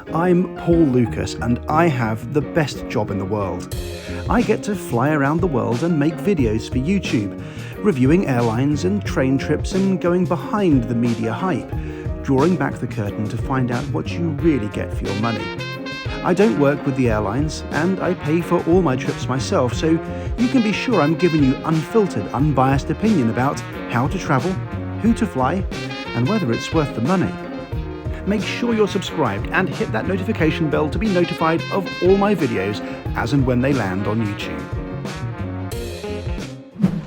I'm Paul Lucas and I have the best job in the world. I get to fly around the world and make videos for YouTube, reviewing airlines and train trips and going behind the media hype, drawing back the curtain to find out what you really get for your money. I don't work with the airlines and I pay for all my trips myself, so you can be sure I'm giving you unfiltered, unbiased opinion about how to travel, who to fly, and whether it's worth the money. Make sure you're subscribed and hit that notification bell to be notified of all my videos as and when they land on YouTube.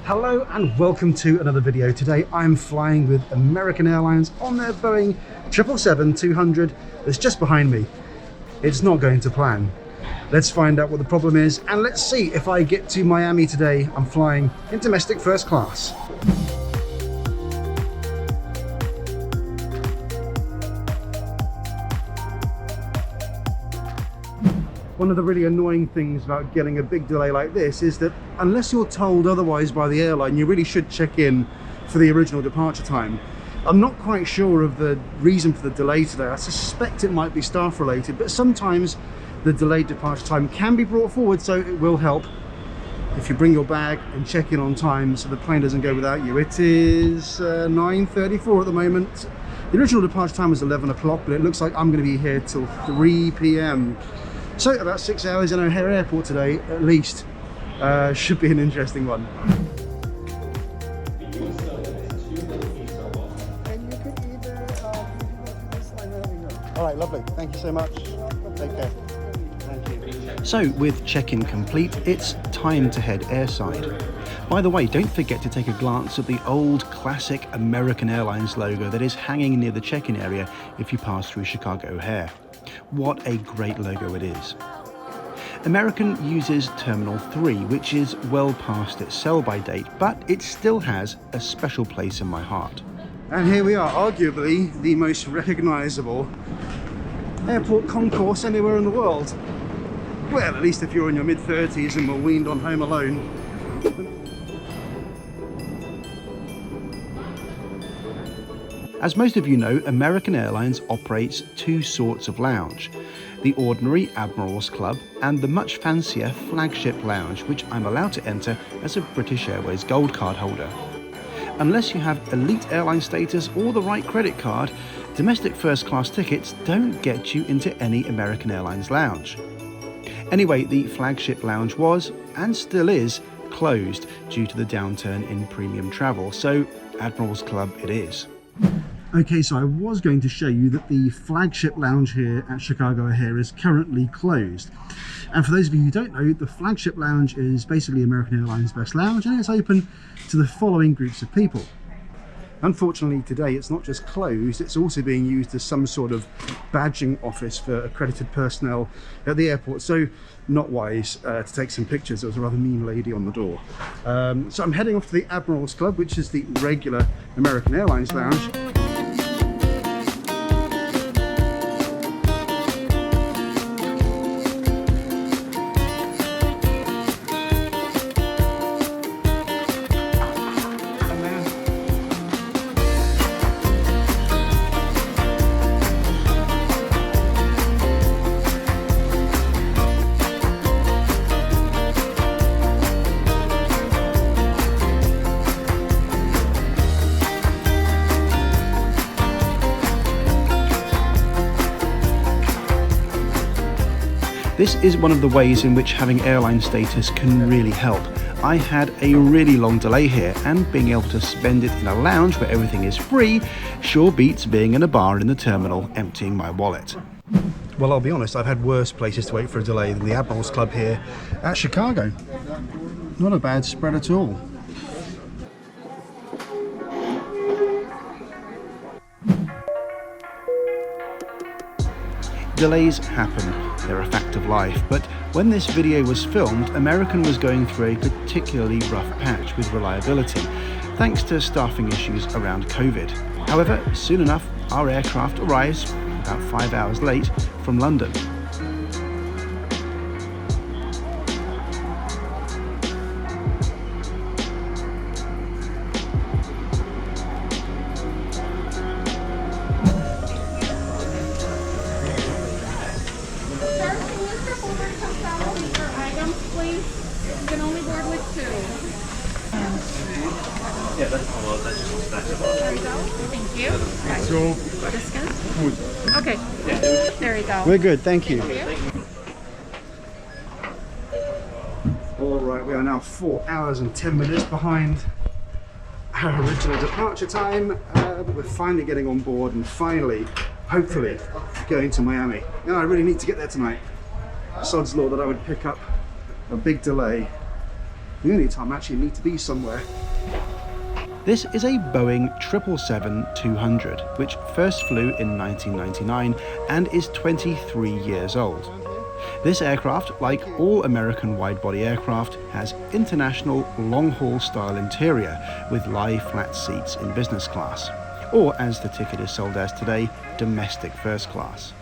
Hello and welcome to another video. Today I'm flying with American Airlines on their Boeing 777-200 that's just behind me. It's not going to plan. Let's find out what the problem is and let's see if I get to Miami today. I'm flying in domestic first class. One of the really annoying things about getting a big delay like this is that unless you're told otherwise by the airline, you really should check in for the original departure time. I'm not quite sure of the reason for the delay today. I suspect it might be staff related, but sometimes the delayed departure time can be brought forward, so it will help if you bring your bag and check in on time so the plane doesn't go without you. It is 9:34 at the moment. The original departure time was 11 o'clock, but it looks like I'm going to be here till 3 p.m. So about 6 hours in O'Hare Airport today, at least. Should be an interesting one. All right, lovely. Thank you so much. Take care. Thank you. So with check-in complete, it's time to head airside. By the way, don't forget to take a glance at the old classic American Airlines logo that is hanging near the check-in area if you pass through Chicago O'Hare. What a great logo it is. American uses Terminal 3, which is well past its sell-by date, but it still has a special place in my heart. And here we are, arguably the most recognisable airport concourse anywhere in the world. Well, at least if you're in your mid-30s and were weaned on Home Alone. As most of you know, American Airlines operates two sorts of lounge. The ordinary Admirals Club and the much fancier Flagship Lounge, which I'm allowed to enter as a British Airways Gold Card holder. Unless you have elite airline status or the right credit card, domestic first class tickets don't get you into any American Airlines lounge. Anyway, the Flagship Lounge was, and still is, closed due to the downturn in premium travel, so Admirals Club it is. Okay, so I was going to show you that the Flagship Lounge here at Chicago O'Hare is currently closed. And for those of you who don't know, the Flagship Lounge is basically American Airlines' best lounge, and it's open to the following groups of people. Unfortunately today it's not just closed, it's also being used as some sort of badging office for accredited personnel at the airport, so not wise to take some pictures. There was a rather mean lady on the door. So I'm heading off to the Admirals Club, which is the regular American Airlines lounge. This is one of the ways in which having airline status can really help. I had a really long delay here, and being able to spend it in a lounge where everything is free sure beats being in a bar in the terminal emptying my wallet. Well, I'll be honest, I've had worse places to wait for a delay than the Admirals Club here at Chicago. Not a bad spread at all. Delays happen, they're a fact of life, but when this video was filmed, American was going through a particularly rough patch with reliability, thanks to staffing issues around COVID. However, soon enough, our aircraft arrives, about 5 hours late, from London. please. You can only board with 2. Yeah, that's just There you go. Thank you. So Discount? Okay. There you go. we're good, thank you. Thank you. All right, we are now 4 hours and 10 minutes behind our original departure time, but we're finally getting on board and finally, hopefully, going to Miami. Now I really need to get there tonight. Sod's law that I would pick up a big delay the only time I actually need to be somewhere. This is a Boeing 777-200, which first flew in 1999 and is 23 years old. This aircraft, like all American wide-body aircraft, has international long-haul style interior with lie flat seats in business class, or as the ticket is sold as today, domestic first class.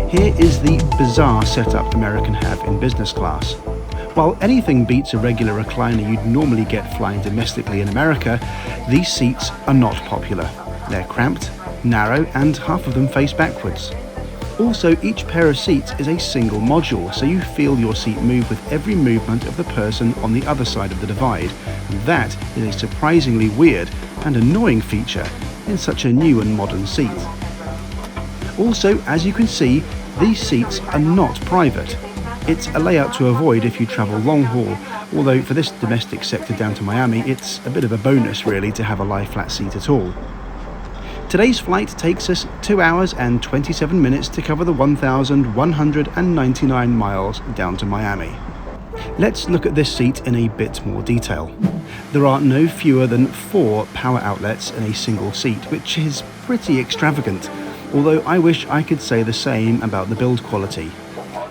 Here is the bizarre setup American have in business class. While anything beats a regular recliner you'd normally get flying domestically in America, these seats are not popular. They're cramped, narrow, and half of them face backwards. Also, each pair of seats is a single module, so you feel your seat move with every movement of the person on the other side of the divide. And that is a surprisingly weird and annoying feature in such a new and modern seat. Also, as you can see, these seats are not private. It's a layout to avoid if you travel long haul, although for this domestic sector down to Miami, it's a bit of a bonus really to have a lie flat seat at all. Today's flight takes us 2 hours and 27 minutes to cover the 1,199 miles down to Miami. Let's look at this seat in a bit more detail. There are no fewer than 4 power outlets in a single seat, which is pretty extravagant, although I wish I could say the same about the build quality.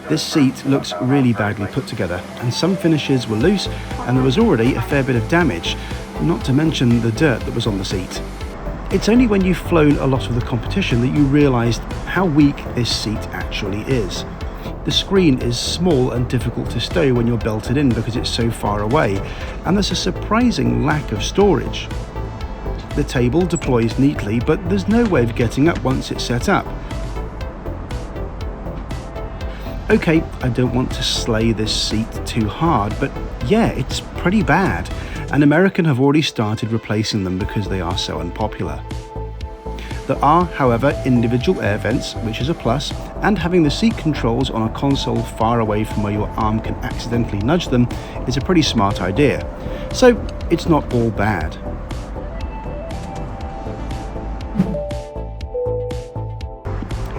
This seat looks really badly put together, and some finishes were loose, and there was already a fair bit of damage, not to mention the dirt that was on the seat. It's only when you've flown a lot of the competition that you realised how weak this seat actually is. The screen is small and difficult to stow when you're belted in because it's so far away, and there's a surprising lack of storage. The table deploys neatly, but there's no way of getting up once it's set up. Okay, I don't want to slay this seat too hard, but yeah, it's pretty bad, and American have already started replacing them because they are so unpopular. There are, however, individual air vents, which is a plus, and having the seat controls on a console far away from where your arm can accidentally nudge them is a pretty smart idea. So it's not all bad.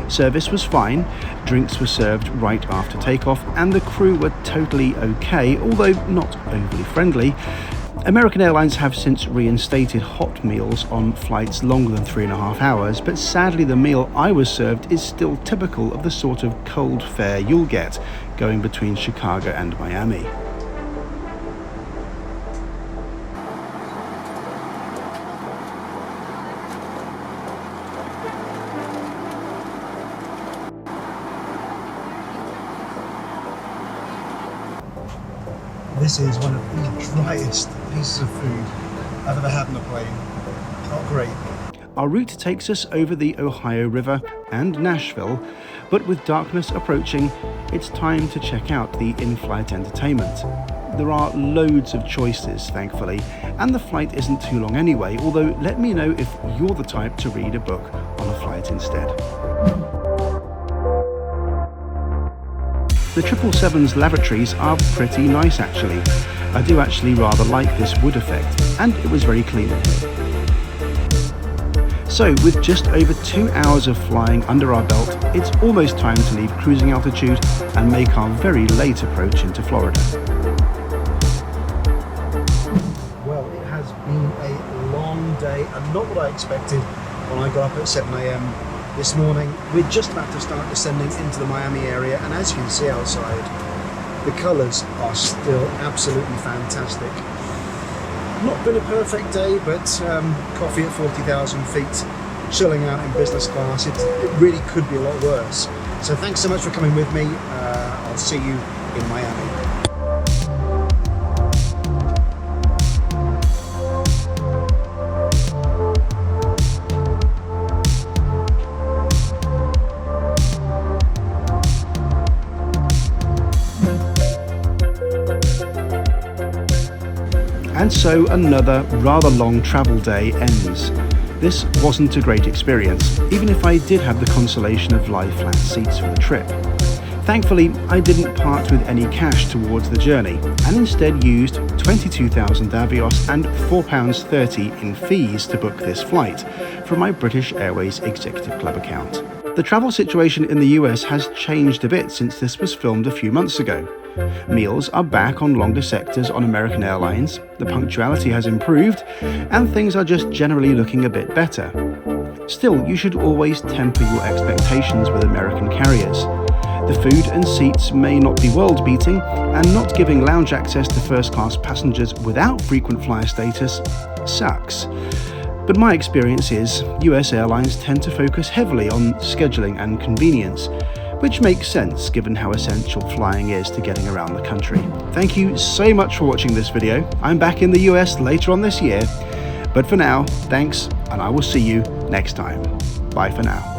Service was fine, drinks were served right after takeoff, and the crew were totally okay, although not overly friendly. American Airlines have since reinstated hot meals on flights longer than 3.5 hours, but sadly the meal I was served is still typical of the sort of cold fare you'll get going between Chicago and Miami. This is one of the driest pieces of food I've ever had on a plane. Not great. Our route takes us over the Ohio River and Nashville, but with darkness approaching, it's time to check out the in-flight entertainment. There are loads of choices, thankfully, and the flight isn't too long anyway, although let me know if you're the type to read a book on a flight instead. The 777's lavatories are pretty nice actually. I do actually rather like this wood effect, and it was very clean in here. So with just over 2 hours of flying under our belt, it's almost time to leave cruising altitude and make our very late approach into Florida. Well, it has been a long day and not what I expected when I got up at 7 AM this morning. We're just about to start descending into the Miami area, and as you can see outside, the colours are still absolutely fantastic. Not been a perfect day, but coffee at 40,000 feet, chilling out in business class, it really could be a lot worse. So thanks so much for coming with me. I'll see you in Miami. And so another rather long travel day ends. This wasn't a great experience, even if I did have the consolation of lie flat seats for the trip. Thankfully, I didn't part with any cash towards the journey, and instead used 22,000 Avios and £4.30 in fees to book this flight from my British Airways Executive Club account. The travel situation in the US has changed a bit since this was filmed a few months ago. Meals are back on longer sectors on American Airlines, the punctuality has improved, and things are just generally looking a bit better. Still, you should always temper your expectations with American carriers. The food and seats may not be world-beating, and not giving lounge access to first-class passengers without frequent flyer status sucks. But my experience is US airlines tend to focus heavily on scheduling and convenience, which makes sense given how essential flying is to getting around the country. Thank you so much for watching this video. I'm back in the US later on this year, but for now, thanks, and I will see you next time. Bye for now.